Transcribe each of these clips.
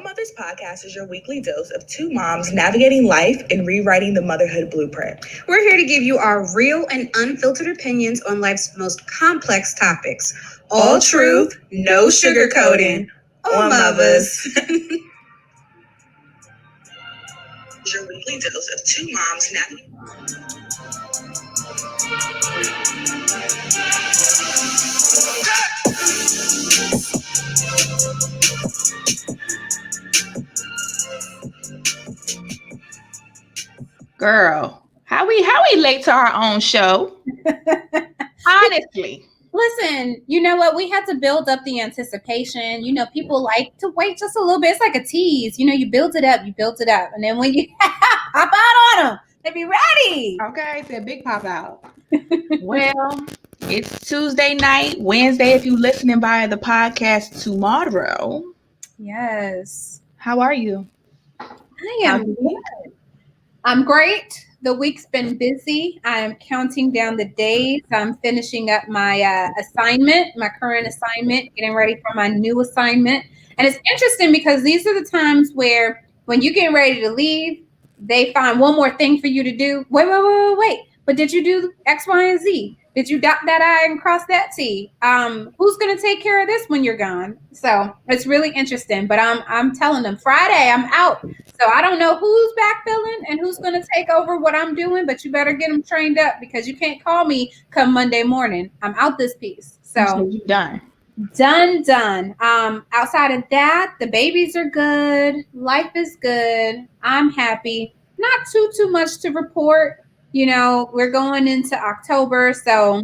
Mother's podcast is your weekly dose of two moms navigating life and rewriting the motherhood blueprint. We're here to give you our real and unfiltered opinions on life's most complex topics. All truth, no sugarcoating. On Muvas. Your weekly dose of two moms navigating. Girl, how we late to our own show? Honestly. Listen, you know what? We had to build up the anticipation. You know, people like to wait just a little bit. It's like a tease. You know, you build it up. And then when you pop out on them, they be ready. Okay, it's a big pop out. Well, it's Tuesday night, Wednesday if you're listening via the podcast tomorrow. Yes. How are you? I am good. I'm great. The week's been busy. I'm counting down the days. I'm finishing up my assignment, my current assignment, getting ready for my new assignment. And it's interesting because these are the times where when you get ready to leave, they find one more thing for you to do. Wait. But did you do X, Y, and Z? Did you dot that I and cross that T? Who's going to take care of this when you're gone? So it's really interesting. But I'm telling them Friday I'm out. So I don't know who's backfilling and who's going to take over what I'm doing. But you better get them trained up because you can't call me come Monday morning. I'm out this piece. So you're done. Done. Outside of that, the babies are good. Life is good. I'm happy. Not too much to report. You know, we're going into October, so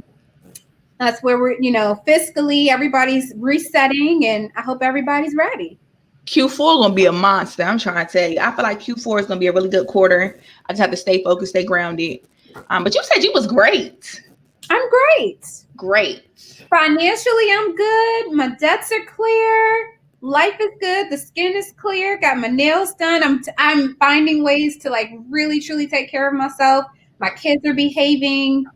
that's where we're, fiscally everybody's resetting, and I hope everybody's ready. Q4 going to be a monster. I'm trying to tell you. I feel like Q4 is going to be a really good quarter. I just have to stay focused, stay grounded. But you said you was great. I'm great. Financially, I'm good. My debts are clear. Life is good. The skin is clear. Got my nails done. I'm finding ways to really truly take care of myself. My kids are behaving.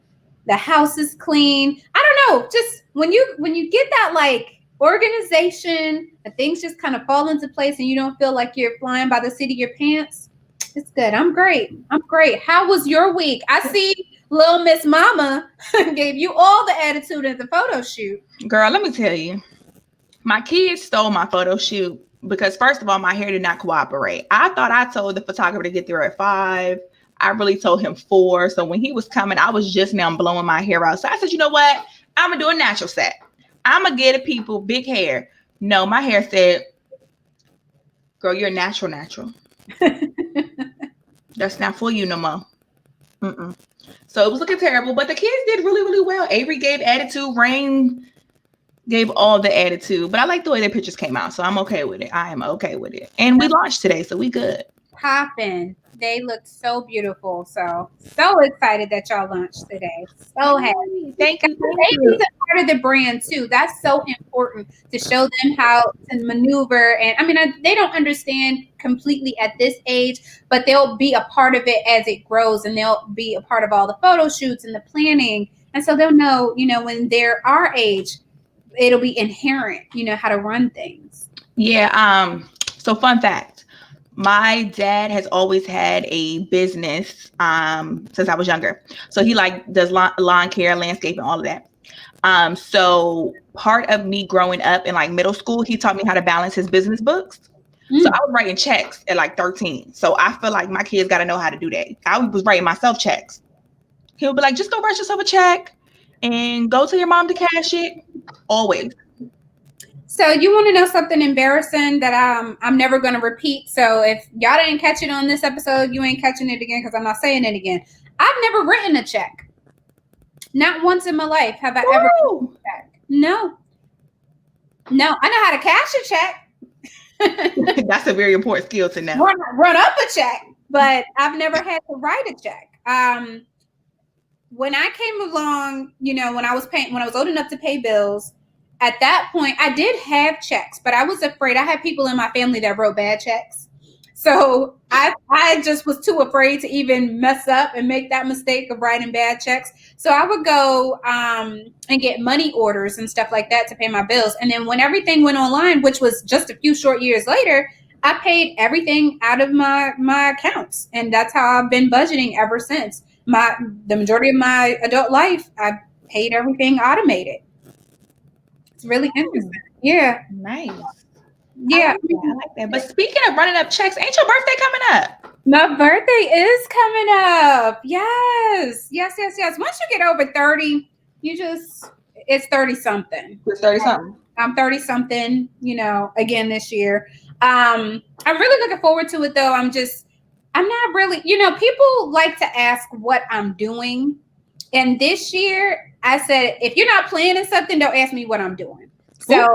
The house is clean. I don't know. Just when you get that organization and things just kind of fall into place and you don't feel like you're flying by the seat of your pants, it's good. I'm great. How was your week? I see little Miss Mama gave you all the attitude at the photo shoot. Girl, let me tell you. My kids stole my photo shoot because first of all, my hair did not cooperate. I thought I told the photographer to get there at 5. I really told him 4. So when he was coming, I was just now blowing my hair out. So I said, you know what? I'm going to do a natural set. I'm going to get people big hair. No, my hair said, girl, you're natural. That's not for you no more. Mm-mm. So it was looking terrible, but the kids did really, really well. Avery gave attitude. Rain gave all the attitude, but I like the way their pictures came out. So I'm okay with it. I am okay with it. And we launched today, so we good. Poppin'. They look so beautiful. So excited that y'all launched today. So happy. Thank you. Babies are part of the brand too. That's so important to show them how to maneuver. And I mean, they don't understand completely at this age, but they'll be a part of it as it grows, and they'll be a part of all the photo shoots and the planning. And so they'll know, when they're our age, it'll be inherent, how to run things. Yeah. So fun fact. My dad has always had a business since I was younger. So he does lawn care, landscaping, all of that. So part of me growing up in middle school, he taught me how to balance his business books. So I was writing checks at 13. So I feel like my kids got to know how to do that. I was writing myself checks. He'll be like, just go write yourself a check and go tell your mom to cash it. Always. So you want to know something embarrassing that I'm never going to repeat. So if y'all didn't catch it on this episode, you ain't catching it again because I'm not saying it again. I've never written a check. Not once in my life have I ever written a check. No. I know how to cash a check. That's a very important skill to know. Run up a check, but I've never had to write a check. When I came along, when I was old enough to pay bills, at that point, I did have checks, but I was afraid. I had people in my family that wrote bad checks. So I just was too afraid to even mess up and make that mistake of writing bad checks. So I would go and get money orders and stuff like that to pay my bills. And then when everything went online, which was just a few short years later, I paid everything out of my accounts, and that's how I've been budgeting ever since. The majority of my adult life, I paid everything automated. It's really interesting. Yeah. Nice. Yeah. I like that. But speaking of running up checks, ain't your birthday coming up? My birthday is coming up. Yes. Once you get over 30, it's 30 something. It's 30 something. I'm 30 something, again this year. I'm really looking forward to it though. I'm not really, people like to ask what I'm doing. And this year I said, if you're not planning something, don't ask me what I'm doing. So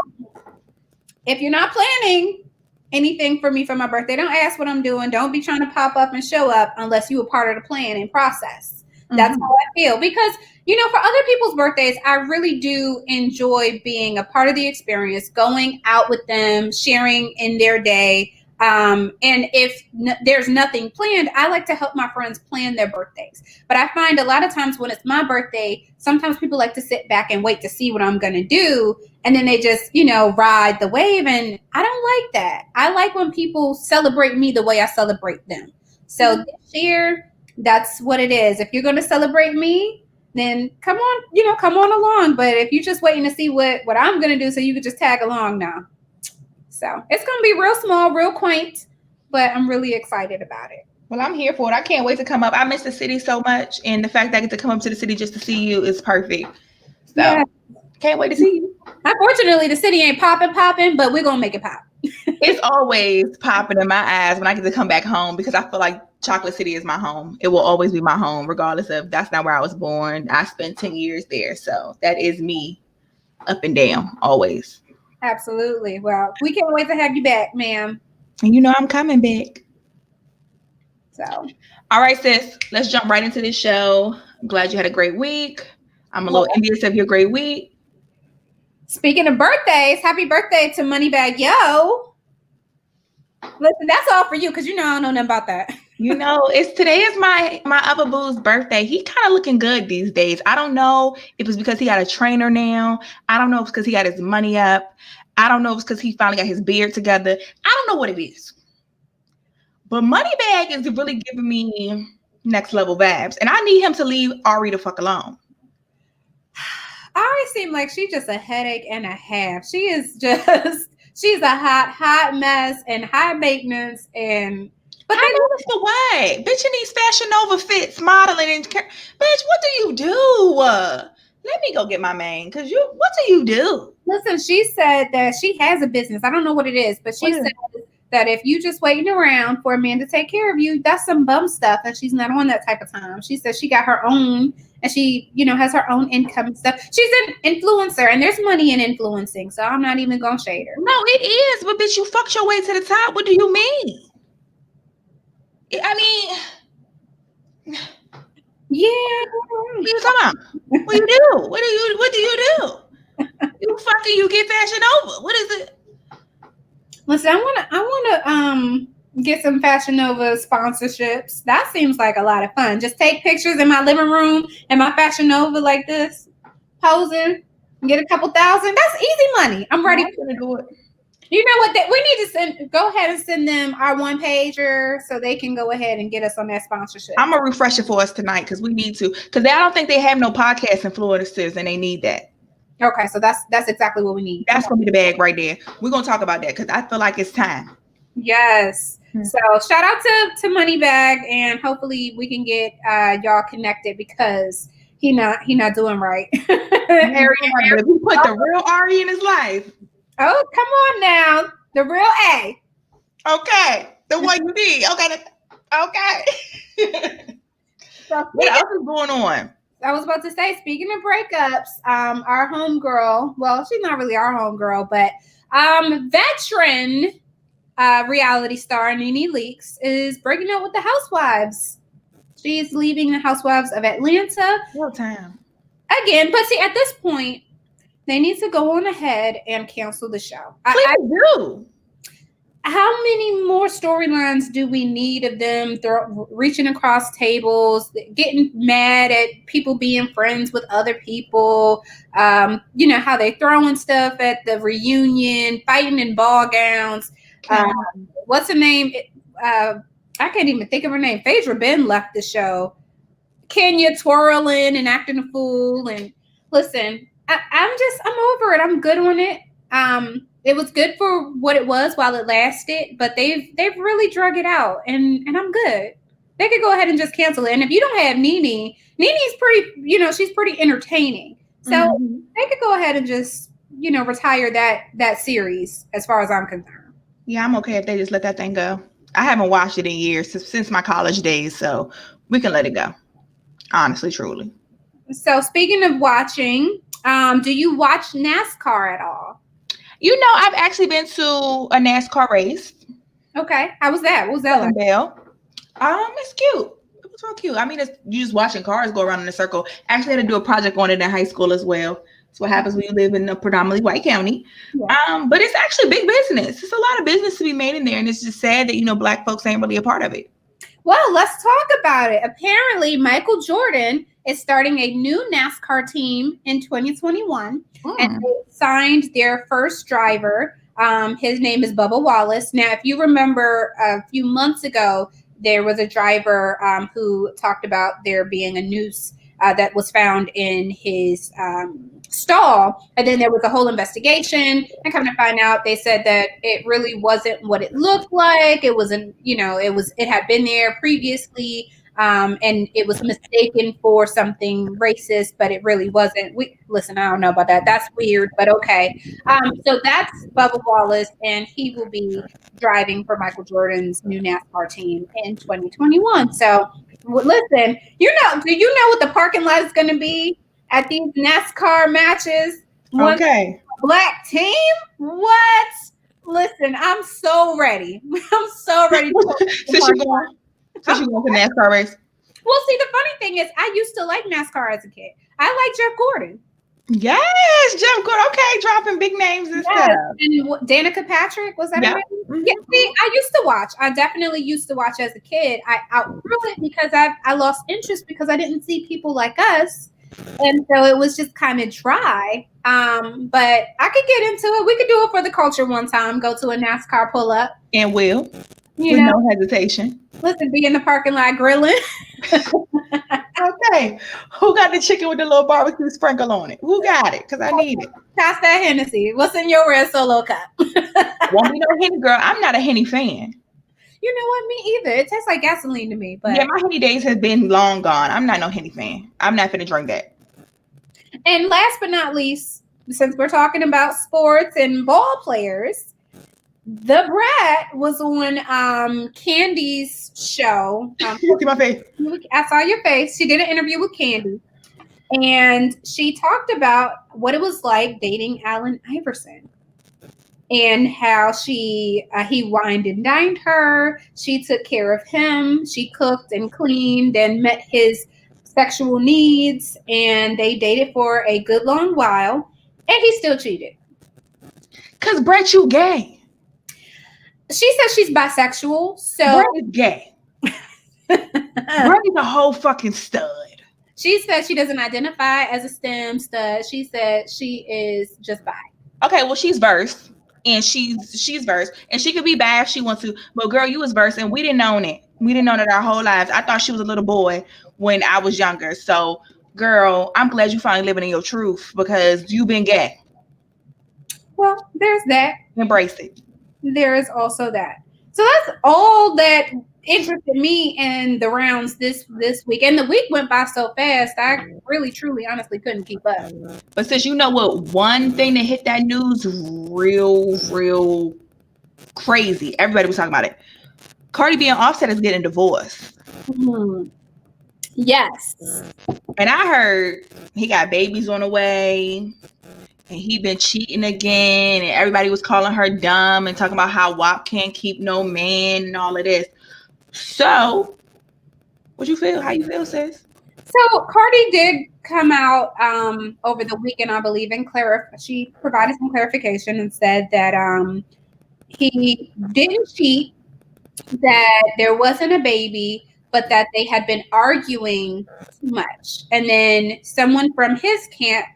if you're not planning anything for me for my birthday, don't ask what I'm doing. Don't be trying to pop up and show up unless you were part of the planning process. That's how I feel. Because, for other people's birthdays, I really do enjoy being a part of the experience, going out with them, sharing in their day. And if there's nothing planned, I like to help my friends plan their birthdays. But I find a lot of times when it's my birthday, sometimes people like to sit back and wait to see what I'm going to do. And then they just, ride the wave. And I don't like that. I like when people celebrate me the way I celebrate them. So this year, that's what it is. If you're going to celebrate me, then come on along. But if you're just waiting to see what I'm going to do, so you could just tag along now. So it's going to be real small, real quaint, but I'm really excited about it. Well, I'm here for it. I can't wait to come up. I miss the city so much. And the fact that I get to come up to the city just to see you is perfect. So can't wait to see you. Unfortunately, the city ain't popping, but we're going to make it pop. It's always popping in my eyes when I get to come back home because I feel like Chocolate City is my home. It will always be my home, regardless of that's not where I was born. I spent 10 years there. So that is me up and down, always. Absolutely. Well, we can't wait to have you back, ma'am. And I'm coming back. So. All right, sis. Let's jump right into this show. I'm glad you had a great week. I'm a little envious of your great week. Speaking of birthdays, happy birthday to Moneybag Yo. Listen, that's all for you because I don't know nothing about that. Today is my other boo's birthday. He kind of looking good these days. I don't know if it's because he got a trainer now. I don't know if it's because he got his money up. I don't know if it's because he finally got his beard together. I don't know what it is. But Moneybag is really giving me next level vibes. And I need him to leave Ari the fuck alone. Ari seemed like she's just a headache and a half. She is just, she's a hot mess and high maintenance. But I know that's the way. Bitch, you need Fashion Nova fits, modeling. And bitch, what do you do? Let me go get my man. Because what do you do? Listen, she said that she has a business. I don't know what it is, but she said that if you just waiting around for a man to take care of you, that's some bum stuff. And she's not on that type of time. She said she got her own and she, has her own income and stuff. She's an influencer and there's money in influencing. So I'm not even going to shade her. No, it is. But bitch, you fucked your way to the top. What do you mean? I mean, yeah. What are you talking about? What do you do? What do you do? You fucking, you get Fashion Nova. What is it? Listen, I want to get some Fashion Nova sponsorships. That seems like a lot of fun. Just take pictures in my living room and my Fashion Nova like this, posing, and get a couple thousand. That's easy money. I'm ready to do it. You know what? We need to go ahead and send them our one pager so they can go ahead and get us on that sponsorship. I'm gonna refresh it for us tonight because we need to. Because I don't think they have no podcast in Florida, sis, and they need that. Okay, so that's exactly what we need. That's gonna be the bag right there. We're gonna talk about that because I feel like it's time. Yes. So shout out to Moneybag, and hopefully we can get y'all connected because he not doing right. He put the real Ari in his life. Oh, come on now. The real A. Okay. The one you need. Okay. So what else is going on? I was about to say, speaking of breakups, our homegirl, well, she's not really our homegirl, but veteran reality star Nene Leakes is breaking up with the Housewives. She's leaving the Housewives of Atlanta. Real time. Again, but see, at this point, they need to go on ahead and cancel the show. Please do. How many more storylines do we need of them reaching across tables, getting mad at people being friends with other people? How they throwing stuff at the reunion, fighting in ball gowns. What's her name? I can't even think of her name. Phaedra Ben left the show. Kenya twirling and acting a fool. And listen, I'm over it. I'm good on it. It was good for what it was while it lasted, but they've really drug it out, and I'm good. They could go ahead and just cancel it. And if you don't have Nene's pretty, she's pretty entertaining. So they could go ahead and just, retire that series as far as I'm concerned. Yeah, I'm okay if they just let that thing go. I haven't watched it in years since my college days, so we can let it go. Honestly, truly. So speaking of watching, do you watch NASCAR at all? I've actually been to a NASCAR race. Okay. How was that? What was that like? Bell. It's cute. It was real cute. I mean, you just watching cars go around in a circle. Actually, I had to do a project on it in high school as well. That's what happens when you live in a predominantly white county. Yeah. But it's actually big business. There's a lot of business to be made in there, and it's just sad that Black folks ain't really a part of it. Well, let's talk about it. Apparently, Michael Jordan is starting a new NASCAR team in 2021, and they signed their first driver. His name is Bubba Wallace. Now, if you remember a few months ago, there was a driver who talked about there being a noose that was found in his stall, and then there was a whole investigation, and come to find out, they said that it really wasn't what it looked like. It wasn't, it had been there previously, and it was mistaken for something racist, but it really wasn't. Listen, I don't know about that. That's weird, but okay. So that's Bubba Wallace, and he will be driving for Michael Jordan's new NASCAR team in 2021. So listen, do you know what the parking lot is going to be at these NASCAR matches? Okay. Black team? What? Listen, I'm so ready. I'm so ready. Since you're going to NASCAR race. Well, see, the funny thing is, I used to like NASCAR as a kid. I like Jeff Gordon. Yes, Jeff Gordon. Okay, dropping big names and stuff. And Danica Patrick, was that her name? Mm-hmm. Yeah, see, I used to watch. I definitely used to watch as a kid. I outgrew it because I lost interest because I didn't see people like us. And so it was just kind of dry. But I could get into it. We could do it for the culture one time. Go to a NASCAR pull up. And will. With no hesitation. Listen, be in the parking lot grilling. Okay. Who got the chicken with the little barbecue sprinkle on it? Who got it? Because I need it. Pass that Hennessy. What's in your red Solo cup? Won't be no Henny, girl. I'm not a Henny fan. You know what? Me either. It tastes like gasoline to me. But yeah, my Henny days have been long gone. I'm not no Henny fan. I'm not finna drink that. And last but not least, since we're talking about sports and ball players, The Brat was on Candy's show. You see my face? I saw your face. She did an interview with Candy, and she talked about what it was like dating Allen Iverson and how he wined and dined her. She took care of him. She cooked and cleaned and met his sexual needs, and they dated for a good long while, and he still cheated. Because Brett, you gay. She says she's bisexual, so Brett is gay. Brett is a whole fucking stud. She said she doesn't identify as a STEM stud. She said she is just bi. Okay, well, she's versed, and she's versed, and she could be bi if she wants to. But girl, you was versed, and we didn't know it. We didn't know it our whole lives. I thought she was a little boy when I was younger. So, girl, I'm glad you finally living in your truth because you've been gay. Well, there's that. Embrace it. There is also that. So that's all that interested me in the rounds this week. And the week went by so fast, I really, truly, honestly couldn't keep up. But since you know what, one thing that hit that news real crazy, everybody was talking about it. Cardi B and Offset is getting divorced. Mm-hmm. Yes. And I heard he got babies on the way. And he been cheating again, and everybody was calling her dumb and talking about how WAP can't keep no man and all of this. So, what you feel? How you feel, sis? So Cardi did come out over the weekend, I believe, and she provided some clarification and said that he didn't cheat, that there wasn't a baby, but that they had been arguing too much. And then someone from his camp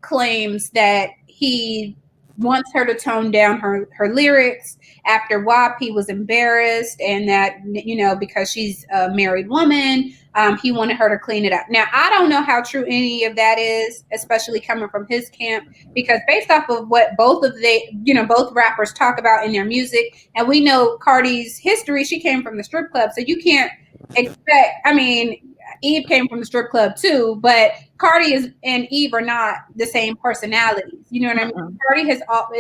claims that he wants her to tone down her lyrics. After WAP, he was embarrassed, and that, because she's a married woman, he wanted her to clean it up. Now, I don't know how true any of that is, especially coming from his camp, because based off of what both rappers talk about in their music, and we know Cardi's history, she came from the strip club, so you can't expect, Eve came from the strip club too, but Cardi and Eve are not the same personalities. You know what I mean? Cardi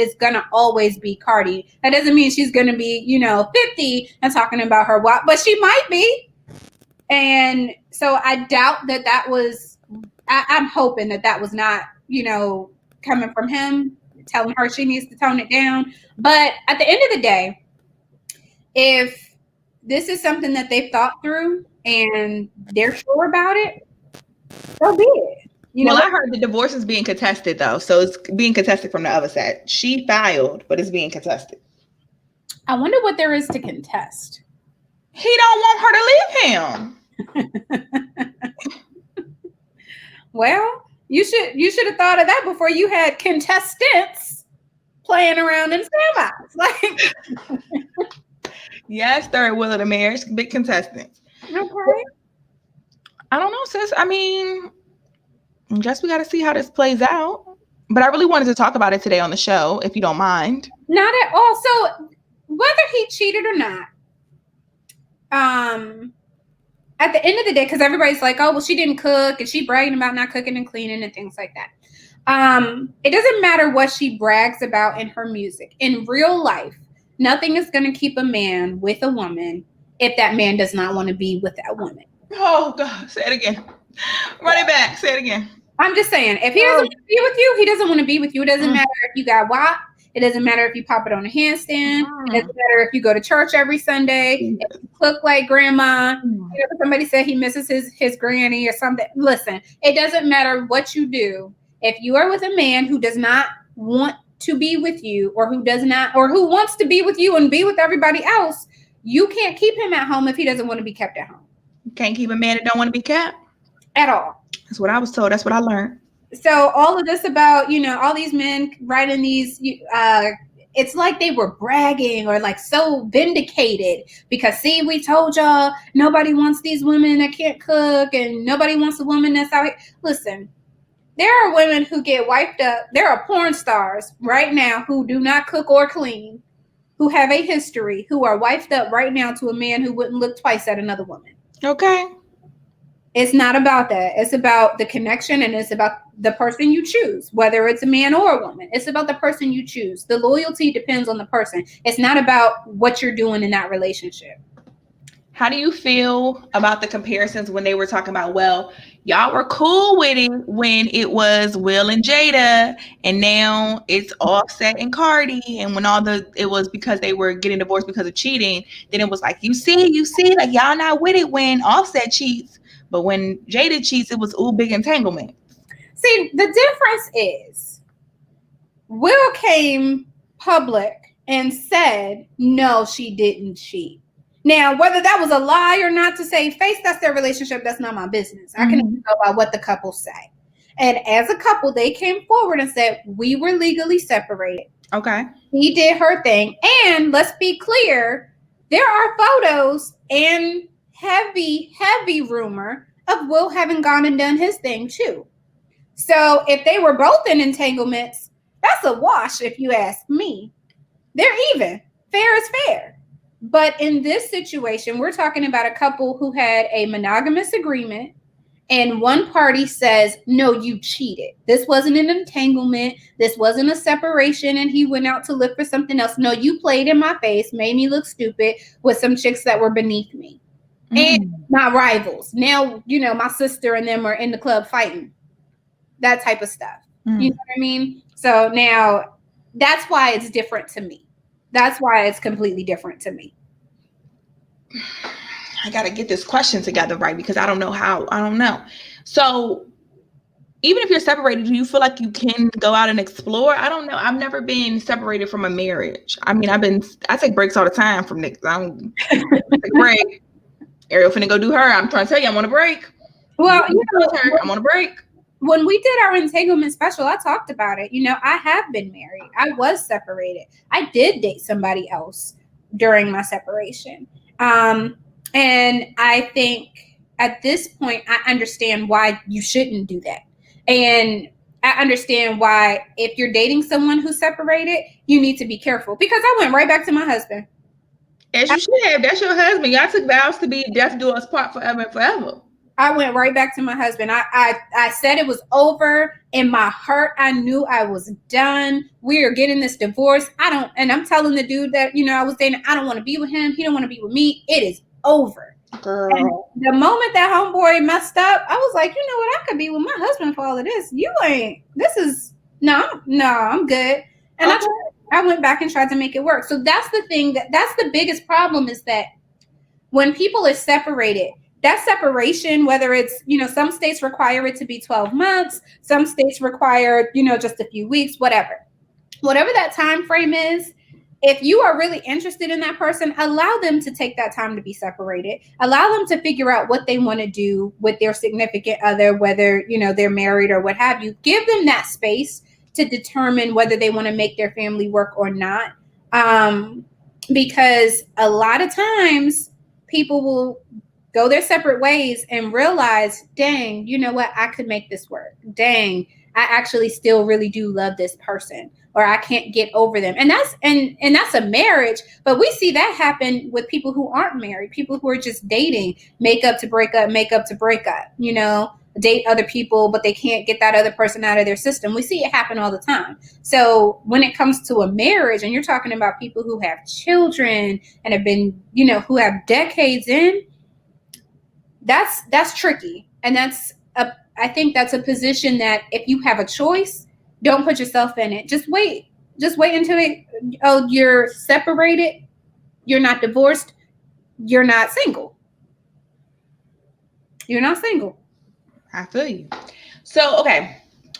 is gonna always be Cardi. That doesn't mean she's gonna be, 50 and talking about her WAP, but she might be. And so I doubt that was. I'm hoping that was not, coming from him, telling her she needs to tone it down. But at the end of the day, if this is something that they've thought through and they're sure about it, so be it. I heard the divorce is being contested though, so it's being contested from the other side. She filed, but it's being contested. I wonder what there is to contest. He don't want her to leave him. Well, you should have thought of that before you had contestants playing around in standbys. Like, yes, third wheel of the marriage, big contestants. Okay. I don't know, sis. I guess we got to see how this plays out. But I really wanted to talk about it today on the show, if you don't mind. Not at all. So whether he cheated or not, at the end of the day, because everybody's like, oh, well, she didn't cook, and she bragging about not cooking and cleaning and things like that. It doesn't matter what she brags about in her music. In real life, nothing is going to keep a man with a woman if that man does not want to be with that woman. Oh, God. Say it again. Run it back. Say it again. I'm just saying, if he doesn't want to be with you, he doesn't want to be with you. It doesn't matter if you got WAP. It doesn't matter if you pop it on a handstand. It doesn't matter if you go to church every Sunday. If you cook like grandma. Somebody said he misses his granny or something. Listen, it doesn't matter what you do. If you are with a man who does not want to be with you, or who wants to be with you and be with everybody else, you can't keep him at home if he doesn't want to be kept at home. You can't keep a man that don't want to be kept? At all. That's what I was told. That's what I learned. So all of this about, all these men writing these, it's like they were bragging or like so vindicated because, see, we told y'all nobody wants these women that can't cook and nobody wants a woman that's out here. Listen, there are women who get wiped up. There are porn stars right now who do not cook or clean, who have a history, who are wiped up right now to a man who wouldn't look twice at another woman. Okay. It's not about that. It's about the connection, and it's about the person you choose, whether it's a man or a woman. It's about the person you choose. The loyalty depends on the person. It's not about what you're doing in that relationship. How do you feel about the comparisons when they were talking about, well, y'all were cool with it when it was Will and Jada, and now it's Offset and Cardi, and when it was because they were getting divorced because of cheating, then it was like, you see, like y'all not with it when Offset cheats, but when Jada cheats, it was big entanglement. See, the difference is Will came public and said, no, she didn't cheat. Now, whether that was a lie or not to save face, that's their relationship. That's not my business. I can only go by what the couple say. And as a couple, they came forward and said, we were legally separated. Okay. He did her thing. And let's be clear, there are photos and heavy rumor of Will having gone and done his thing too. So if they were both in entanglements, that's a wash if you ask me. They're even. Fair is fair. But in this situation, we're talking about a couple who had a monogamous agreement, and one party says, no, you cheated. This wasn't an entanglement. This wasn't a separation, and he went out to look for something else. No, you played in my face, made me look stupid with some chicks that were beneath me. And my rivals. Now, my sister and them are in the club fighting. That type of stuff. You know what I mean? So now that's why it's different to me. That's why it's completely different to me. I got to get this question together right, because I don't know how. I don't know. So even if you're separated, do you feel like you can go out and explore? I don't know. I've never been separated from a marriage. I take breaks all the time from niggas. I don't take a break. Ariel finna go do her. I'm trying to tell you, I'm on a break. Well, I'm on a break. when we did our entanglement special, I talked about it. I have been married. I was separated. I did date somebody else during my separation. And I think at this point, I understand why you shouldn't do that. And I understand why if you're dating someone who's separated, you need to be careful, because I went right back to my husband. As you should have. That's your husband. Y'all took vows to be death do us part forever and forever. I went right back to my husband. I said it was over. In my heart, I knew I was done. We are getting this divorce. And I'm telling the dude that, I was dating, I don't want to be with him. He don't want to be with me. It is over. Girl. And the moment that homeboy messed up, I was like, you know what? I could be with my husband for all of this. I'm good. And okay. I went back and tried to make it work. So that's the thing, that's the biggest problem, is that when people are separated, that separation, whether it's, some states require it to be 12 months, some states require, just a few weeks, whatever that time frame is. If you are really interested in that person, allow them to take that time to be separated. Allow them to figure out what they want to do with their significant other, whether, they're married or what have you. Give them that space to determine whether they want to make their family work or not. Because a lot of times people will go their separate ways and realize, dang, you know what? I could make this work. Dang, I actually still really do love this person, or I can't get over them. And that's a marriage. But we see that happen with people who aren't married, people who are just dating, make up to break up, date other people, but they can't get that other person out of their system. We see it happen all the time. So when it comes to a marriage, and you're talking about people who have children and have been, who have decades in, that's tricky. And I think that's a position that if you have a choice, don't put yourself in it. Just wait until you're separated, you're not divorced, you're not single. I feel you. So, okay.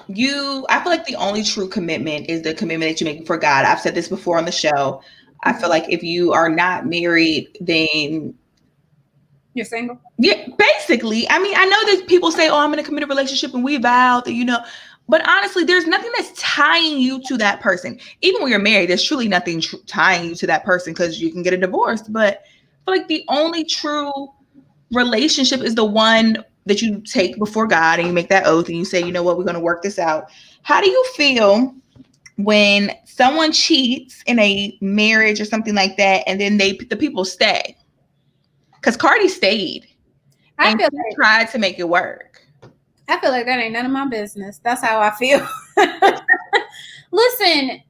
I feel like the only true commitment is the commitment that you make for God. I've said this before on the show. I feel like if you are not married, then you're single? Yeah, basically. I mean, I know that people say, I'm in a committed relationship and we vowed that, but honestly, there's nothing that's tying you to that person. Even when you're married, there's truly nothing tying you to that person, because you can get a divorce. But I feel like the only true relationship is the one that you take before God and you make that oath and you say, you know what, we're going to work this out. How do you feel when someone cheats in a marriage or something like that, and then the people stay? Because Cardi stayed. I feel like tried to make it work. I feel like that ain't none of my business. That's how I feel. Listen,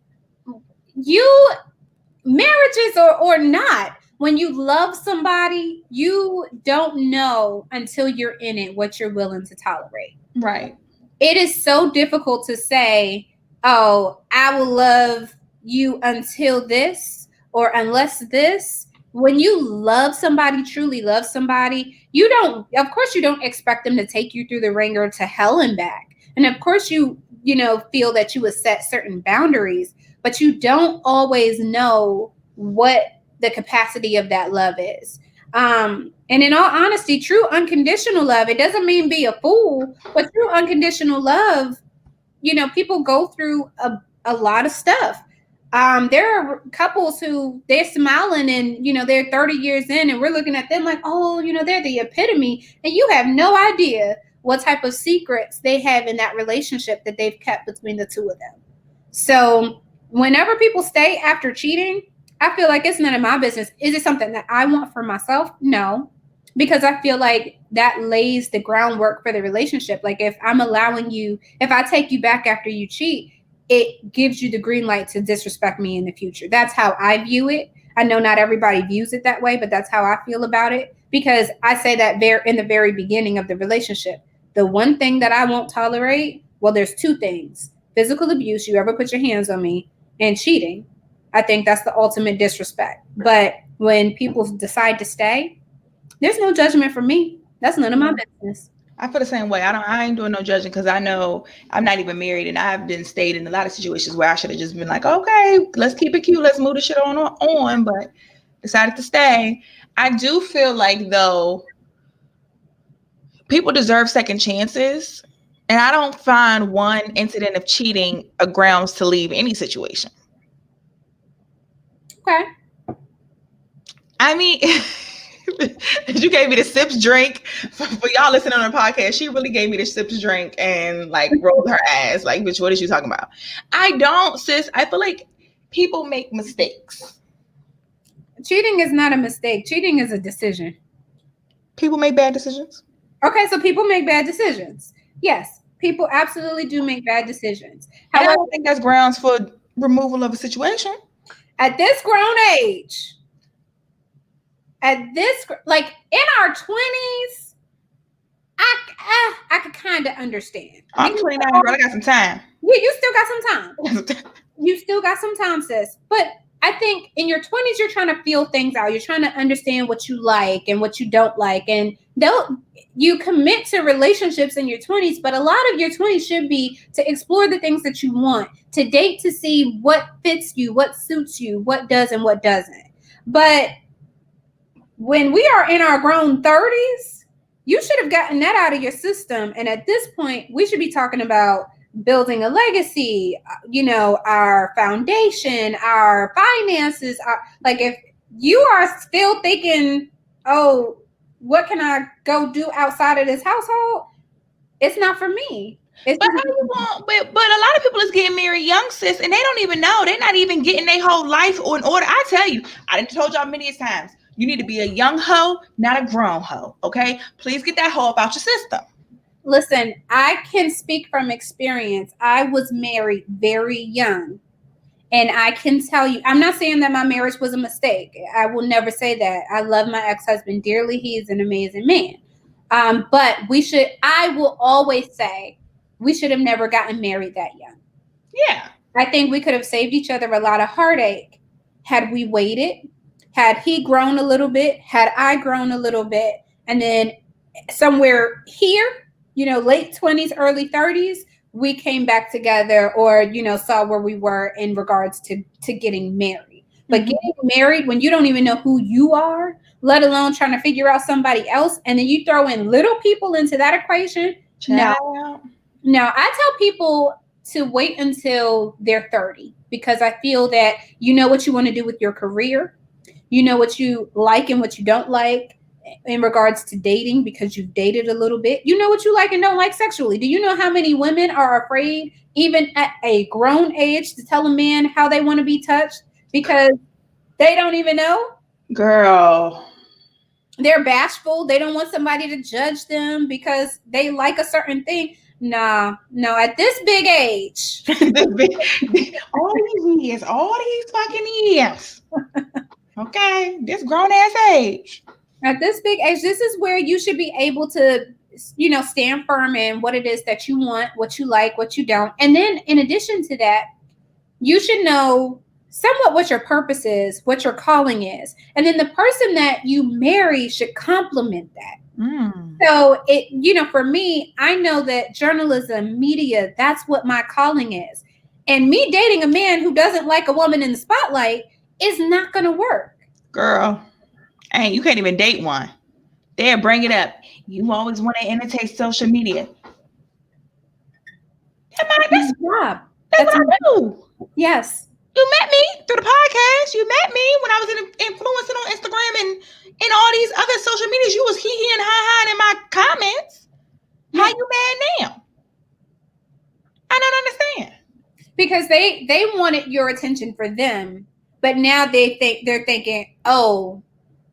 marriages or not, when you love somebody, you don't know until you're in it what you're willing to tolerate. Right. It is so difficult to say, oh, I will love you until this or unless this. When you love somebody, truly love somebody, of course you don't expect them to take you through the ringer to hell and back. And of course you feel that you would set certain boundaries, but you don't always know what the capacity of that love is. And in all honesty, true unconditional love, it doesn't mean be a fool, but true unconditional love, people go through a lot of stuff. There are couples who they're smiling and, they're 30 years in and we're looking at them like, oh, they're the epitome. And you have no idea what type of secrets they have in that relationship that they've kept between the two of them. So whenever people stay after cheating, I feel like it's none of my business. Is it something that I want for myself? No, because I feel like that lays the groundwork for the relationship. Like if I take you back after you cheat, it gives you the green light to disrespect me in the future. That's how I view it. I know not everybody views it that way, but that's how I feel about it, because I say that in the very beginning of the relationship. The one thing that I won't tolerate, well, there's two things: physical abuse, you ever put your hands on me, and cheating. I think that's the ultimate disrespect. But when people decide to stay, there's no judgment from me. That's none of my business. I feel the same way. I ain't doing no judging, because I know I'm not even married, and I've been stayed in a lot of situations where I should have just been like, okay, let's keep it cute, let's move the shit on, but decided to stay. I do feel like, though, people deserve second chances, And I don't find one incident of cheating a grounds to leave any situation. Okay. I mean, you gave me the sips drink for y'all listening on the podcast. She really gave me the sips drink and like rolled her ass. Like, bitch, what is she talking about? I don't, sis. I feel like people make mistakes. Cheating is not a mistake. Cheating is a decision. People make bad decisions. Okay, so people make bad decisions. Yes, people absolutely do make bad decisions. And I However, don't think that's grounds for removal of a situation. at this grown age, like in our 20s, I could kind of understand. I'm 29, girl. I got some time. Yeah, you still got some time. You still got some time, sis. But I think in your 20s, you're trying to feel things out. You're trying to understand what you like and what you don't like. And you commit to relationships in your 20s, but a lot of your 20s should be to explore the things that you want, to date to see what fits you, what suits you, what does and what doesn't. But when we are in our grown 30s, you should have gotten that out of your system. And at this point, we should be talking about building a legacy, our foundation, our finances. Like if you are still thinking, oh, what can I go do outside of this household? It's not for me. But a lot of people is getting married young, sis, and they don't even know. They're not even getting their whole life in order. I tell you, I done told y'all many times, you need to be a young hoe, not a grown hoe, okay? Please get that hoe up out your system. Listen, I can speak from experience. I was married very young. And I can tell you, I'm not saying that my marriage was a mistake. I will never say that. I love my ex-husband dearly. He is an amazing man. But I will always say, we should have never gotten married that young. Yeah. I think we could have saved each other a lot of heartache had we waited, had he grown a little bit, had I grown a little bit, and then somewhere here, late 20s, early 30s, we came back together or, saw where we were in regards to getting married. But getting married when you don't even know who you are, let alone trying to figure out somebody else, and then you throw in little people into that equation. Child. No, I tell people to wait until they're 30 because I feel that you know what you want to do with your career. You know what you like and what you don't like in regards to dating because you've dated a little bit. You know what you like and don't like sexually. Do you know how many women are afraid, even at a grown age, to tell a man how they want to be touched because they don't even know? Girl. They're bashful. They don't want somebody to judge them because they like a certain thing. No, at this big age. all these fucking years. Okay, this grown ass age. At this big age, this is where you should be able to, stand firm in what it is that you want, what you like, what you don't. And then in addition to that, you should know somewhat what your purpose is, what your calling is. And then the person that you marry should complement that. So for me, I know that journalism, media, that's what my calling is. And me dating a man who doesn't like a woman in the spotlight is not going to work. Girl, hey, you can't even date one. They'll bring it up. You always want to imitate social media. That's job. That's what I do. Yes. You met me through the podcast. You met me when I was influencing on Instagram and in all these other social medias. You was hee and ha in my comments. Yeah. How you mad now? I don't understand. Because they wanted your attention for them, but now they're thinking, oh,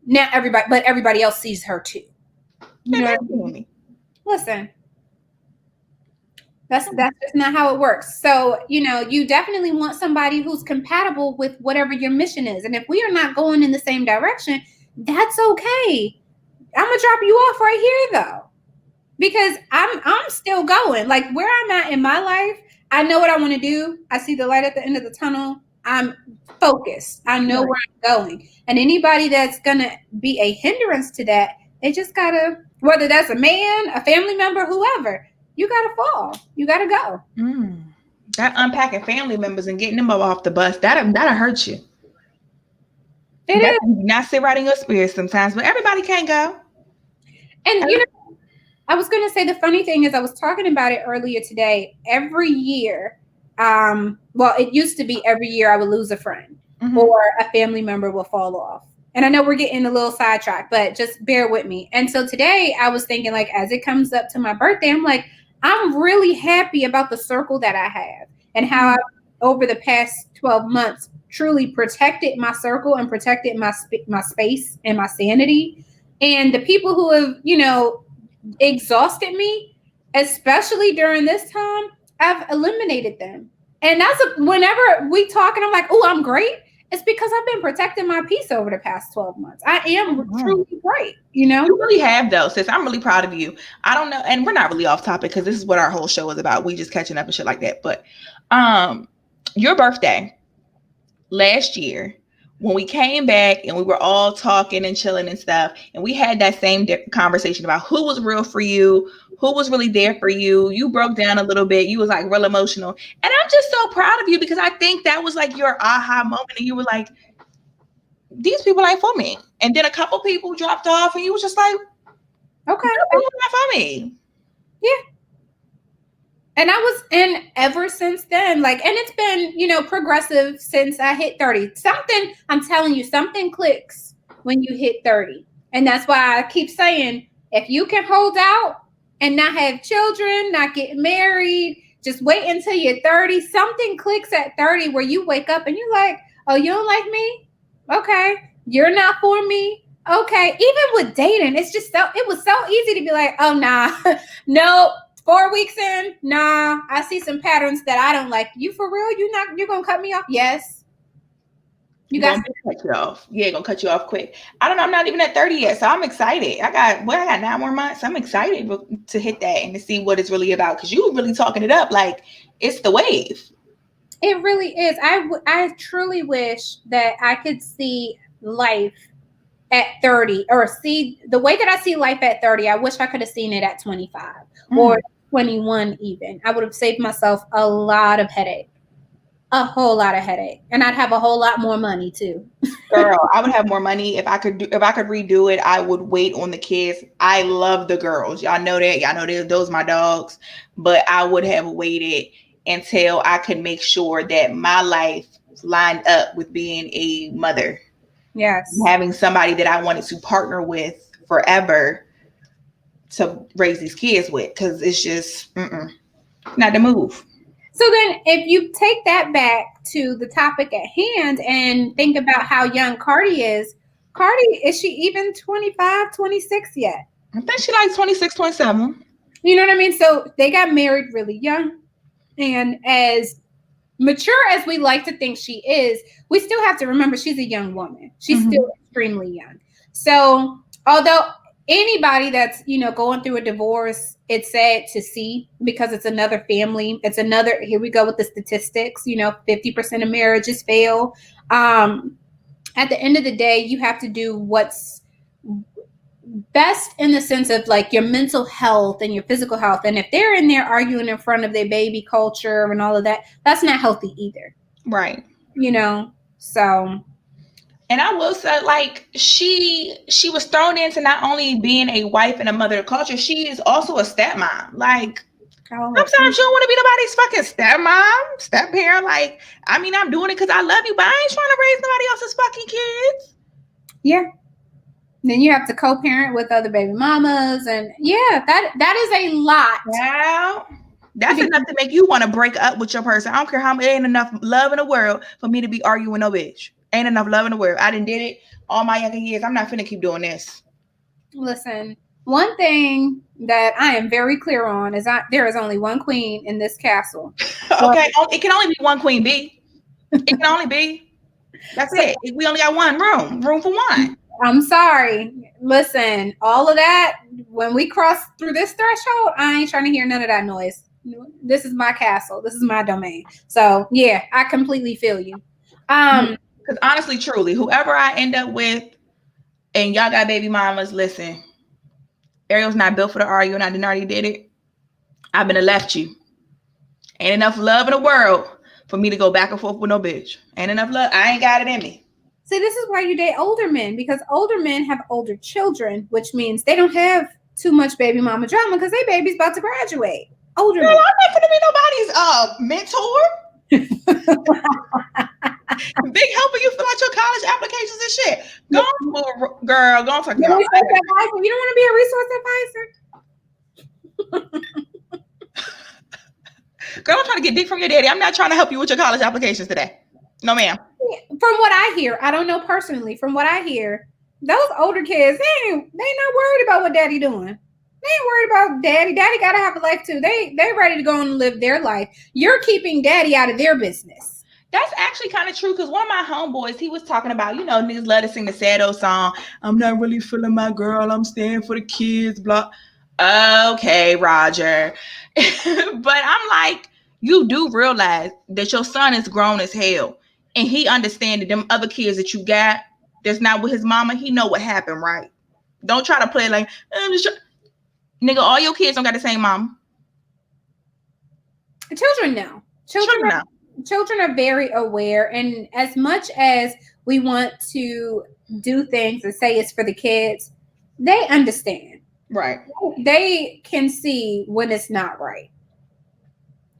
now everybody else sees her too. You know what I mean? Listen. That's just not how it works. So, you definitely want somebody who's compatible with whatever your mission is. And if we are not going in the same direction, that's okay. I'm going to drop you off right here though. Because I'm still going. Like where I'm at in my life, I know what I want to do. I see the light at the end of the tunnel. I'm focused. I know where I'm going. And anybody that's going to be a hindrance to that, they just got to, whether that's a man, a family member, whoever, you got to fall. You got to go. That unpacking family members and getting them off the bus, that'll hurt you. It is. Not sit right in your spirit sometimes, but everybody can't go. And I was going to say the funny thing is I was talking about it earlier today. Every year, well, it used to be every year I would lose a friend or a family member will fall off. And I know we're getting a little sidetracked, but just bear with me. And so today I was thinking, like, as it comes up to my birthday, I'm like, I'm really happy about the circle that I have and how I've, over the past 12 months, truly protected my circle and protected my space and my sanity. And the people who have, you know, exhausted me, especially during this time, I've eliminated them. And whenever we talk and I'm like, oh, I'm great, it's because I've been protecting my peace over the past 12 months. I am truly great, you know? You really have, though, sis. I'm really proud of you. I don't know, and we're not really off topic because this is what our whole show is about. We just catching up and shit like that. But your birthday last year, when we came back and we were all talking and chilling and stuff, and we had that same conversation about who was real for you, who was really there for you. You broke down a little bit. You was like real emotional. And I'm just so proud of you because I think that was like your aha moment. And you were like, these people ain't for me. And then a couple people dropped off and you was just like, okay, people not for me. Yeah. And ever since then, like, and it's been, you know, progressive since I hit 30. I'm telling you, something clicks when you hit 30. And that's why I keep saying, if you can hold out and not have children, not get married, just wait until you're 30. Something clicks at 30 where you wake up and you're like, oh, you don't like me? Okay. You're not for me? Okay. Even with dating, it was so easy to be like, oh, nah, no. 4 weeks in, nah, I see some patterns that I don't like. You for real? You're gonna cut me off? Yes. You got to cut you off. Yeah, gonna cut you off quick. I don't know. I'm not even at 30 yet, so I'm excited. I got 9 more months. I'm excited to hit that and to see what it's really about because you were really talking it up like it's the wave. It really is. I truly wish that I could see life at 30 or see the way that I see life at 30. I wish I could have seen it at 25 or 21 even. I would have saved myself a lot of headache. A whole lot of headache. And I'd have a whole lot more money too. Girl, I would have more money if I could redo it. I would wait on the kids. I love the girls. Y'all know that. Y'all know those my dogs. But I would have waited until I could make sure that my life lined up with being a mother. Yes. Having somebody that I wanted to partner with forever to raise these kids with, because it's just not the move. So then if you take that back to the topic at hand and think about how young Cardi is she even 25, 26 yet? I think she like 26, 27. You know what I mean? So they got married really young. And as mature as we like to think she is, we still have to remember she's a young woman. She's still extremely young. So although anybody that's, you know, going through a divorce, it's sad to see because it's another family. It's another, here we go with the statistics, you know, 50% of marriages fail. At the end of the day, you have to do what's best in the sense of like your mental health and your physical health. And if they're in there arguing in front of their baby culture and all of that, that's not healthy either. Right. You know, so. And I will say, like, she was thrown into not only being a wife and a mother of culture, she is also a stepmom. Like, sometimes you don't want to be nobody's fucking stepmom, step-parent. Like, I mean, I'm doing it because I love you, but I ain't trying to raise nobody else's fucking kids. Yeah. Then you have to co-parent with other baby mamas. And yeah, that is a lot. Wow. That's enough to make you want to break up with your person. I don't care how much, ain't enough love in the world for me to be arguing with no bitch. Ain't enough love in the world. I done did it all my younger years. I'm not finna keep doing this. Listen, one thing that I am very clear on is there is only one queen in this castle. Okay, it can only be one queen bee. It can only be. That's it. We only got one room for one. I'm sorry. Listen, all of that, when we cross through this threshold, I ain't trying to hear none of that noise. This is my castle. This is my domain. So yeah, I completely feel you. Because honestly, truly, whoever I end up with, and y'all got baby mamas, listen, Ariel's not built for the arguing. I didn't already did it. I've been left you. Ain't enough love in the world for me to go back and forth with no bitch. Ain't enough love. I ain't got it in me. See, this is why you date older men, because older men have older children, which means they don't have too much baby mama drama because they baby's about to graduate. Older. Girl, I'm not gonna be nobody's mentor. Big helping you fill out your college applications and shit. Go on, girl, go on talk to y'all. You don't want to be a resource advisor? Girl, I'm trying to get dick from your daddy. I'm not trying to help you with your college applications today. No, ma'am. From what I hear, I don't know personally. From what I hear, those older kids, they not worried about what daddy doing. They ain't worried about daddy. Daddy gotta have a life too. They ready to go and live their life. You're keeping daddy out of their business. That's actually kind of true because one of my homeboys, he was talking about, niggas love to sing the sad old song. I'm not really feeling my girl. I'm staying for the kids. Blah. Okay, Roger. But I'm like, you do realize that your son is grown as hell, and he understands that them other kids that you got that's not with his mama. He know what happened, right? Don't try to play like nigga. All your kids don't got the same mom. Children know. Children are very aware, and as much as we want to do things and say it's for the kids, they understand. Right. They can see when it's not right.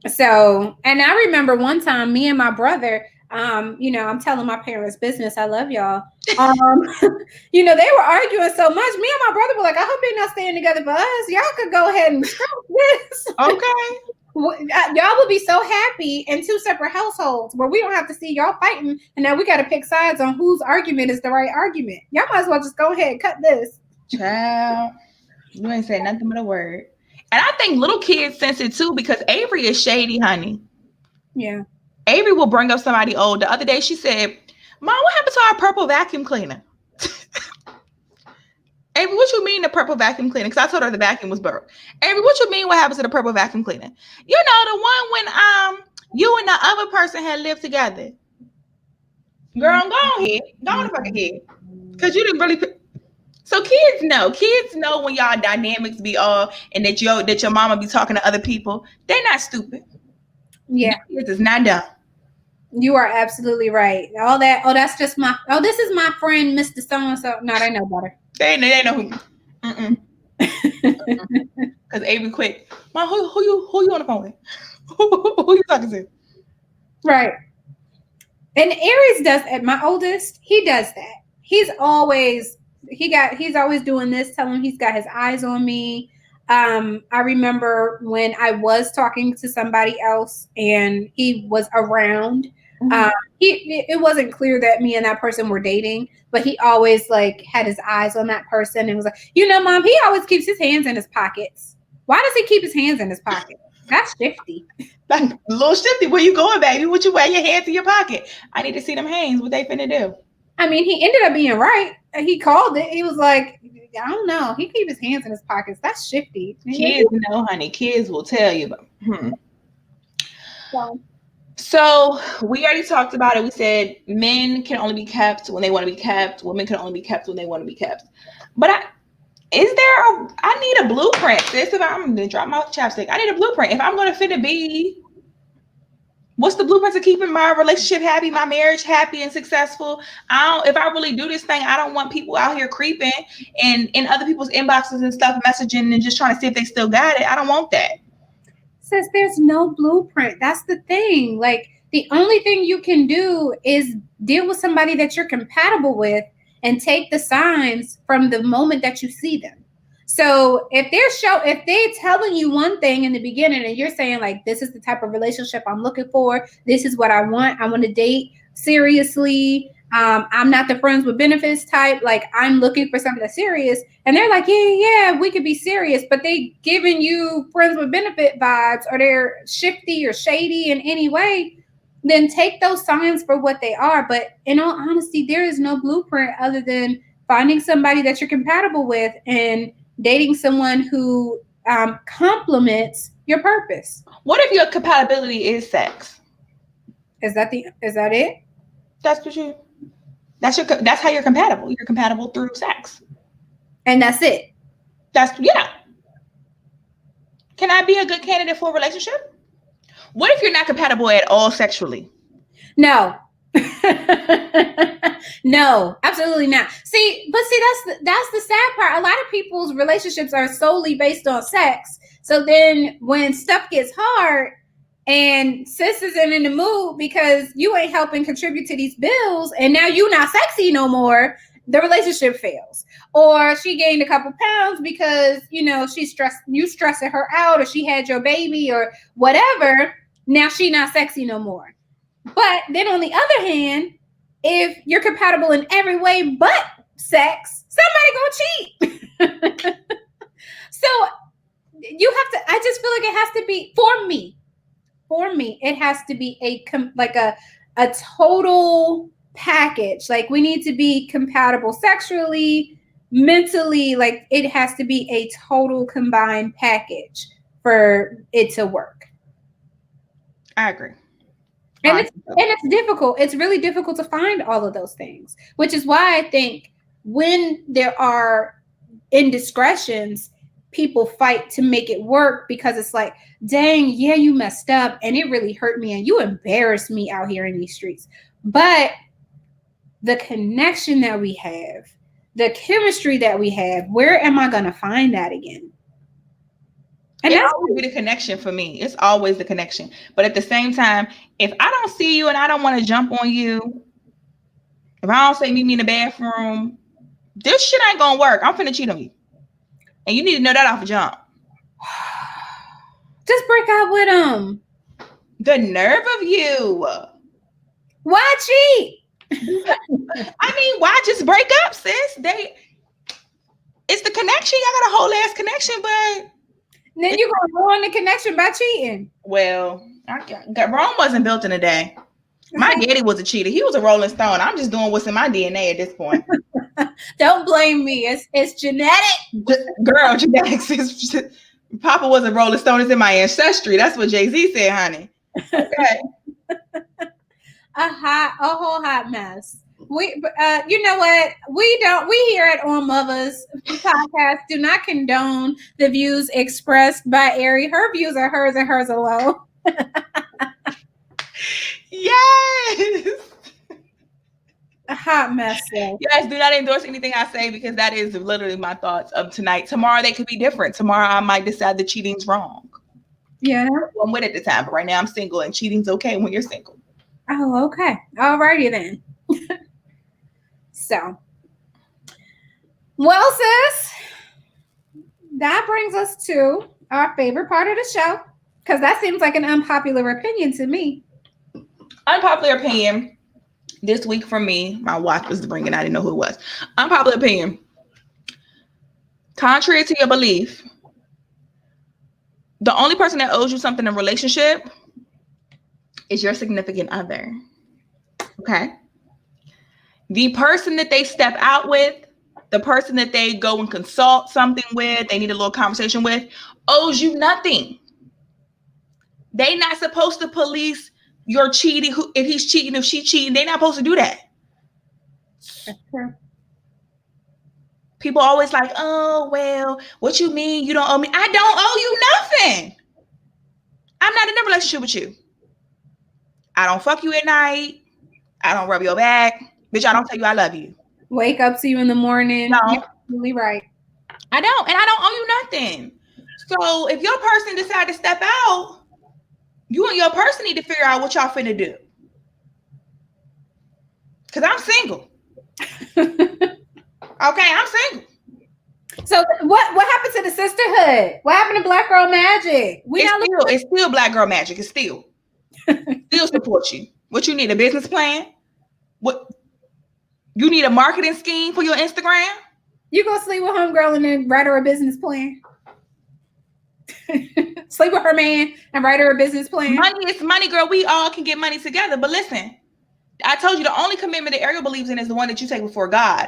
So, and I remember one time me and my brother, I'm telling my parents business. I love y'all. They were arguing so much. Me and my brother were like, I hope they're not staying together for us. Y'all could go ahead and scrap this. Okay. Y'all would be so happy in two separate households where we don't have to see y'all fighting, and now we got to pick sides on whose argument is the right argument. Y'all might as well just go ahead and cut this. Child, you ain't said nothing but a word. And I think little kids sense it too because Avery is shady, honey. Yeah. Avery will bring up somebody old. The other day she said, Mom, what happened to our purple vacuum cleaner? Avery, what you mean the purple vacuum cleaner? Because I told her the vacuum was broke. Avery, what you mean what happens to the purple vacuum cleaner? The one when you and the other person had lived together. Girl, go ahead. Go on the fucking head. Because you didn't really... So kids know when y'all dynamics be off and that your mama be talking to other people. They're not stupid. Yeah. Kids is not dumb. You are absolutely right. All that, that's just this is my friend, Mr. So-and-so. No, they know better. They know who. Because Avery quick. Mom, who you on the phone with? Who you talking to? Right. And Aries does, my oldest, he does that. He's always doing this, telling him he's got his eyes on me. I remember when I was talking to somebody else and he was around. It wasn't clear that me and that person were dating, but he always had his eyes on that person and was like, Mom, he always keeps his hands in his pockets. Why does he keep his hands in his pocket? That's shifty. Like a little shifty. Where you going, baby? What you wear your hands in your pocket? I need to see them hands. What they finna do? I mean, he ended up being right. He called it. He was like, I don't know. He keep his hands in his pockets. That's shifty. Kids know, honey. Kids will tell you. So we already talked about it. We said men can only be kept when they want to be kept. Women can only be kept when they want to be kept. But I need a blueprint. If I'm going to drop my chapstick, I need a blueprint. If I'm going to fit a be, what's the blueprint to keeping my relationship happy, my marriage happy and successful? If I really do this thing, I don't want people out here creeping and in other people's inboxes and stuff, messaging and just trying to see if they still got it. I don't want that. Says there's no blueprint. That's the thing. The only thing you can do is deal with somebody that you're compatible with and take the signs from the moment that you see them. So if they're telling you one thing in the beginning and you're saying this is the type of relationship I'm looking for, this is what I want to date seriously. I'm not the friends with benefits type. I'm looking for something that's serious. And they're like, yeah, we could be serious, but they giving you friends with benefit vibes or they're shifty or shady in any way, then take those signs for what they are. But in all honesty, there is no blueprint other than finding somebody that you're compatible with and dating someone who complements your purpose. What if your compatibility is sex? Is that it? That's how you're compatible. You're compatible through sex. And that's it. Can I be a good candidate for a relationship? What if you're not compatible at all sexually? No. No, absolutely not. See, that's the sad part. A lot of people's relationships are solely based on sex. So then when stuff gets hard and sis isn't in the mood because you ain't helping contribute to these bills and now you not sexy no more, the relationship fails. Or she gained a couple pounds because, you stressing her out, or she had your baby or whatever. Now she not sexy no more. But then on the other hand, if you're compatible in every way but sex, somebody gonna cheat. So you have to, I just feel like it has to be, for me, it has to be a total package. Like, we need to be compatible sexually, mentally. Like, it has to be a total combined package for it to work. I agree. And it's difficult. It's really difficult to find all of those things, which is why I think when there are indiscretions, people fight to make it work, because it's like, dang, yeah, you messed up and it really hurt me and you embarrassed me out here in these streets. But the connection that we have, the chemistry that we have, where am I going to find that again? And that's always be the connection for me. It's always the connection. But at the same time, if I don't see you and I don't want to jump on you, if I don't say meet me in the bathroom, this shit ain't gonna work. I'm finna cheat on you. And you need to know that off the jump. Just break up with him. The nerve of you. Why cheat? I mean, why just break up, sis? It's the connection. Y'all got a whole ass connection, but then you're gonna ruin the connection by cheating. Well, Rome wasn't built in a day. My daddy was a cheater. He was a Rolling Stone. I'm just doing what's in my DNA at this point. Don't blame me. It's genetic. Girl, genetics is. Papa was a Rolling Stone. It's in my ancestry. That's what Jay-Z said, honey. Okay. A whole hot mess. You know what? We here at On Muvas podcast do not condone the views expressed by Ari. Her views are hers and hers alone. Yes. A hot mess. Though. Yes, do not endorse anything I say, because that is literally my thoughts of tonight. Tomorrow they could be different. Tomorrow I might decide that cheating's wrong. Yeah. I'm with at the time, but right now I'm single, and cheating's okay when you're single. Oh, okay. Alrighty then. So, well, sis, that brings us to our favorite part of the show, because that seems like an unpopular opinion to me. Unpopular opinion this week for me. My watch was ringing. I didn't know who it was. Unpopular opinion. Contrary to your belief, the only person that owes you something in a relationship is your significant other. Okay? The person that they step out with, the person that they go and consult something with, they need a little conversation with, owes you nothing. They not supposed to police your cheating. If he's cheating, if she's cheating, they're not supposed to do that. That's true. People always like, oh, well, what you mean you don't owe me? I don't owe you nothing. I'm not in a relationship with you. I don't fuck you at night. I don't rub your back. Bitch, I don't tell you I love you. Wake up to you in the morning. No. You're absolutely right. I don't. And I don't owe you nothing. So if your person decide to step out, you and your person need to figure out what y'all finna do. Because I'm single. Okay, I'm single. So what happened to the sisterhood? What happened to Black Girl Magic? It's still Black Girl Magic. It's still support you. What you need, a business plan? What you need, a marketing scheme for your Instagram? You gonna sleep with homegirl and then write her a business plan? Sleep with her man and write her a business plan? Money is money, girl. We all can get money together. But listen, I told you the only commitment that Ariel believes in is the one that you take before God.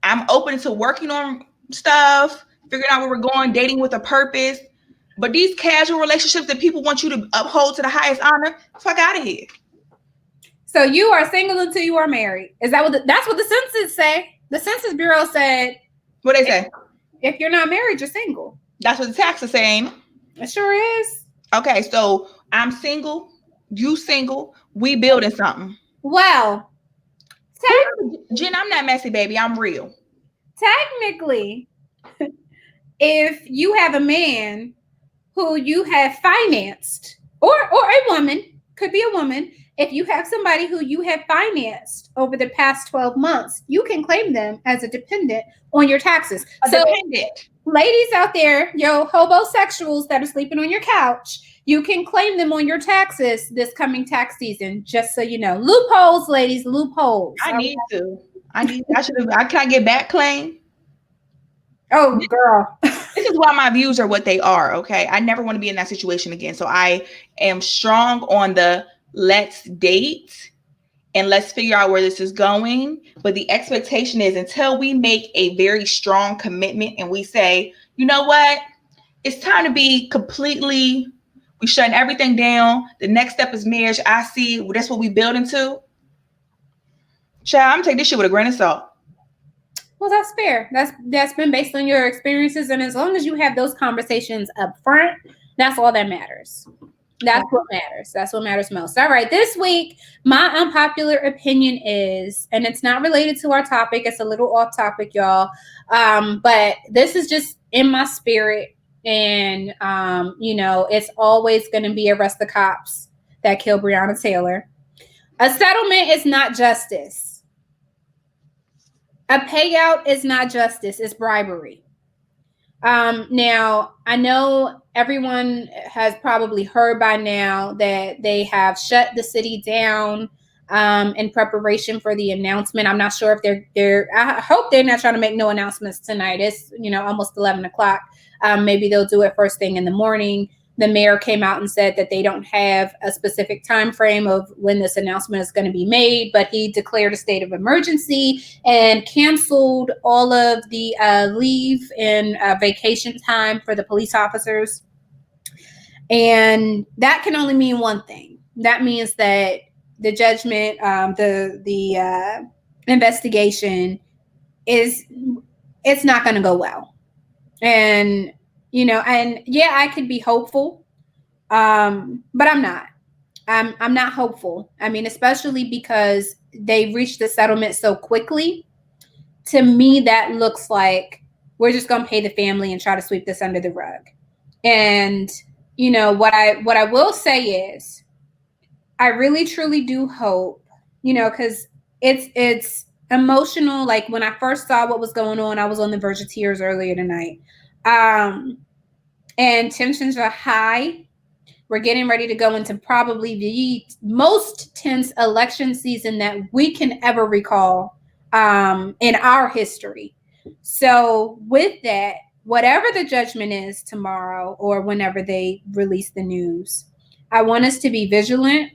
I'm open to working on stuff, figuring out where we're going, dating with a purpose. But these casual relationships that people want you to uphold to the highest honor, fuck out of here. So you are single until you are married. Is that that's what the census say? The Census Bureau said. What they say? If you're not married, you're single. That's what the tax is saying. It sure is. Okay, so I'm single. You single. We building something. Well, Jen, I'm not messy, baby. I'm real. technically, if you have a man who you have financed, or a woman, could be a woman, if you have somebody who you have financed over the past 12 months, you can claim them as a dependent on your taxes. A So, dependent. ladies out there, yo, hobosexuals that are sleeping on your couch, you can claim them on your taxes this coming tax season, just so you know. Loopholes, ladies, loopholes. I need to. Can I get back claim? Oh, girl. This is why my views are what they are, okay? I never want to be in that situation again. So I am strong on the let's date and let's figure out where this is going. But the expectation is until we make a very strong commitment and we say, you know what? It's time to be completely, we shutting everything down. The next step is marriage. I see that's what we build into. Child, I'm taking this shit with a grain of salt. Well, that's fair. That's been based on your experiences, and as long as you have those conversations up front, that's all that matters. That's what matters. That's what matters most. All right, this week, my unpopular opinion is, and it's not related to our topic. It's a little off topic, y'all. But this is just in my spirit, and it's always going to be arrest the cops that killed Breonna Taylor. A settlement is not justice. A payout is not justice, it's bribery. Now, I know everyone has probably heard by now that they have shut the city down in preparation for the announcement. I'm not sure if I hope they're not trying to make no announcements tonight. It's, almost 11 o'clock. Maybe they'll do it first thing in the morning. The mayor came out and said that they don't have a specific time frame of when this announcement is going to be made, but he declared a state of emergency and canceled all of the leave and vacation time for the police officers. And that can only mean one thing. That means that the judgment, the investigation it's not going to go well. And I could be hopeful, but I'm not. I'm not hopeful. I mean, especially because they reached the settlement so quickly. To me, that looks like we're just going to pay the family and try to sweep this under the rug. And what I will say is, I really truly do hope, because it's emotional. Like when I first saw what was going on, I was on the verge of tears earlier tonight. And tensions are high. We're getting ready to go into probably the most tense election season that we can ever recall in our history. So with that, whatever the judgment is tomorrow or whenever they release the news, I want us to be vigilant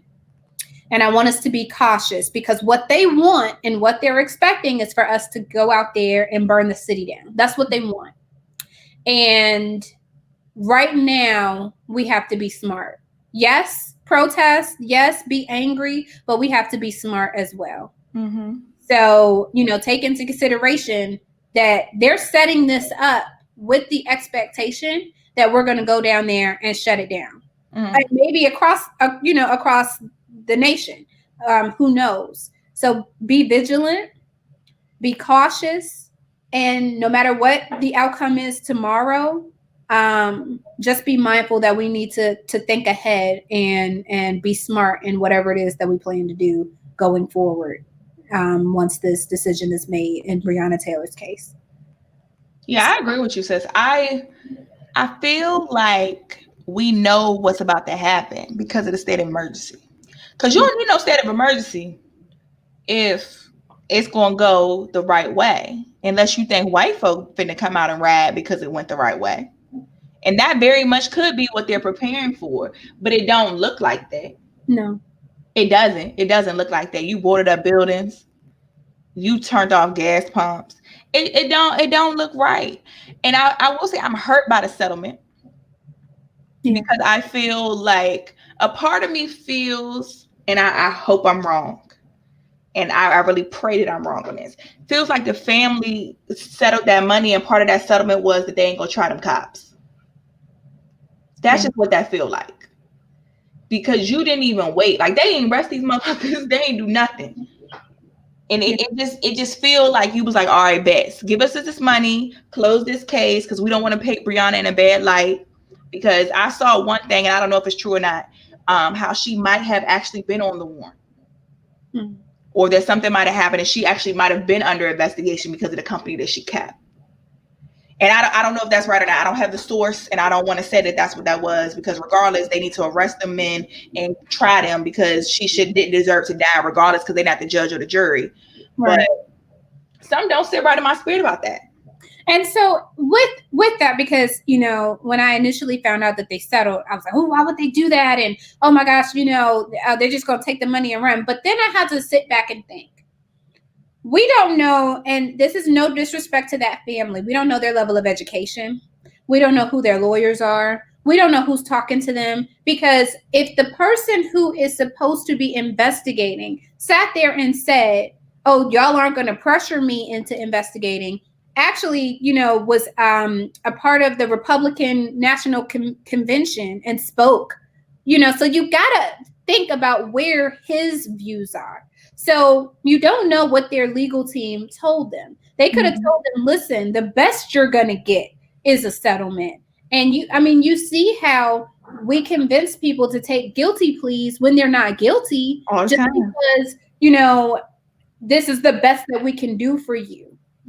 and I want us to be cautious, because what they want and what they're expecting is for us to go out there and burn the city down. That's what they want. And right now, we have to be smart. Yes, protest. Yes, be angry, but we have to be smart as well. Mm-hmm. So, take into consideration that they're setting this up with the expectation that we're going to go down there and shut it down. Mm-hmm. Like maybe across the nation. Who knows? So be vigilant, be cautious, and no matter what the outcome is tomorrow, just be mindful that we need to think ahead and be smart in whatever it is that we plan to do going forward once this decision is made in Breonna Taylor's case. Yeah, I agree with you, sis. I feel like we know what's about to happen because of the state of emergency. Because you don't need no state of emergency if it's going to go the right way, unless you think white folk finna come out and ride because it went the right way. And that very much could be what they're preparing for, but it don't look like that. No, it doesn't. It doesn't look like that. You boarded up buildings, you turned off gas pumps. It don't look right. And I will say I'm hurt by the settlement because I feel like a part of me feels, and I hope I'm wrong, and I really pray that I'm wrong on this. Feels like the family settled that money, and part of that settlement was that they ain't gonna try them cops. That's just what that feel like. because you didn't even wait. Like, they ain't arrest these motherfuckers. They ain't do nothing. And it just feel like you was like, all right, bet, give us this money, close this case, because we don't want to paint Brianna in a bad light. Because I saw one thing, and I don't know if it's true or not, how she might have actually been on the warrant. Or that something might have happened and she actually might have been under investigation because of the company that she kept. And I don't know if that's right or not. I don't have the source, and I don't want to say that that's what that was, because regardless, they need to arrest the men and try them, because she didn't deserve to die regardless, because they're not the judge or the jury. Right. But some don't sit right in my spirit about that. And so with that, because, you know, when I initially found out that they settled, I was like, oh, why would they do that? And, oh my gosh, you know, they're just going to take the money and run. But then I had to sit back and think. We don't know, and this is no disrespect to that family. We don't know their level of education. We don't know who their lawyers are. We don't know who's talking to them, because if the person who is supposed to be investigating sat there and said, oh, y'all aren't going to pressure me into investigating, actually, you know, was a part of the Republican National Convention and spoke, you know, so you got to think about where his views are. So you don't know what their legal team told them. They could have told them, listen, the best you're going to get is a settlement. And you see how we convince people to take guilty pleas when they're not guilty, just because, you know, this is the best that we can do for you.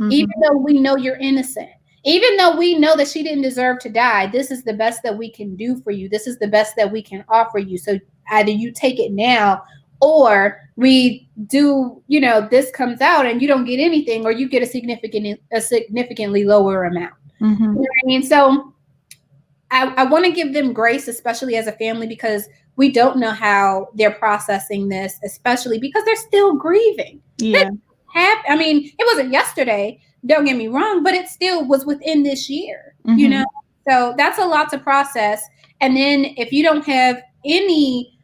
Even though we know you're innocent, even though we know that she didn't deserve to die, this is the best that we can do for you. This is the best that we can offer you. So either you take it now, or we do, you know, this comes out and you don't get anything, or you get a significantly lower amount. You know what I mean? So I want to give them grace, especially as a family, because we don't know how they're processing this, especially because they're still grieving. Yeah. I mean, it wasn't yesterday, don't get me wrong, but it still was within this year, you know? So that's a lot to process. And then if you don't have any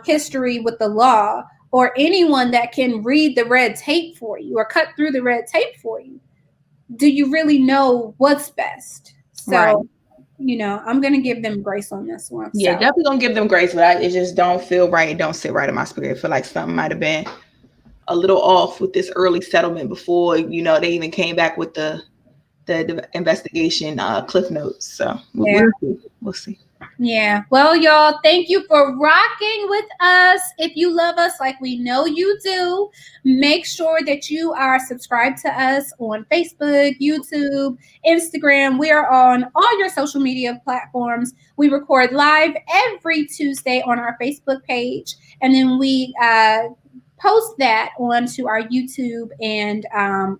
history with the law, or anyone that can read the red tape for you or cut through the red tape for you, do you really know what's best? So, you know, I'm going to give them grace on this one. Yeah, definitely going to give them grace, but it just don't feel right. It don't sit right in my spirit. I feel like something might have been a little off with this early settlement before, you know, they even came back with the investigation cliff notes. So we'll see. Yeah. Well, y'all, thank you for rocking with us. If you love us like we know you do, make sure that you are subscribed to us on Facebook, YouTube, Instagram. We are on all your social media platforms. We record live every Tuesday on our Facebook page, and then we post that onto our YouTube and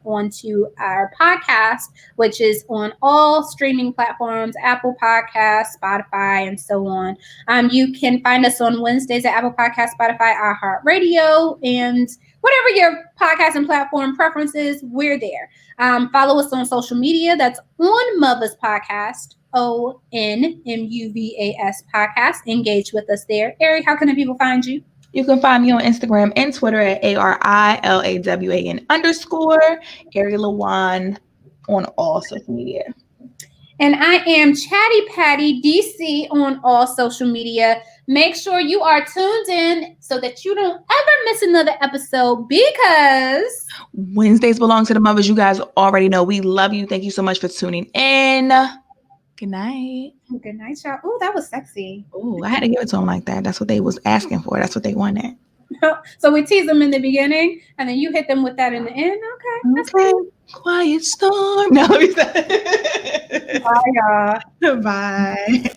onto our podcast, which is on all streaming platforms, Apple Podcasts, Spotify, and so on. You can find us on Wednesdays at Apple Podcasts, Spotify, iHeartRadio, and whatever your podcast and platform preferences, we're there. Follow us on social media. That's on Muvas Podcast, ONMUVAS Podcast. Engage with us there. Ari, how can the people find you? You can find me on Instagram and Twitter at ARILAWAN_, Ari Lawan on all social media. And I am Chatty Patty DC on all social media. Make sure you are tuned in so that you don't ever miss another episode, because Wednesdays belong to the mothers. You guys already know we love you. Thank you so much for tuning in. Good night. Good night, y'all. Oh, that was sexy. Oh, I had to give it to them like that. That's what they was asking for. That's what they wanted. So we tease them in the beginning, and then you hit them with that in the end. Okay. Quiet storm. No. Bye, y'all. Bye.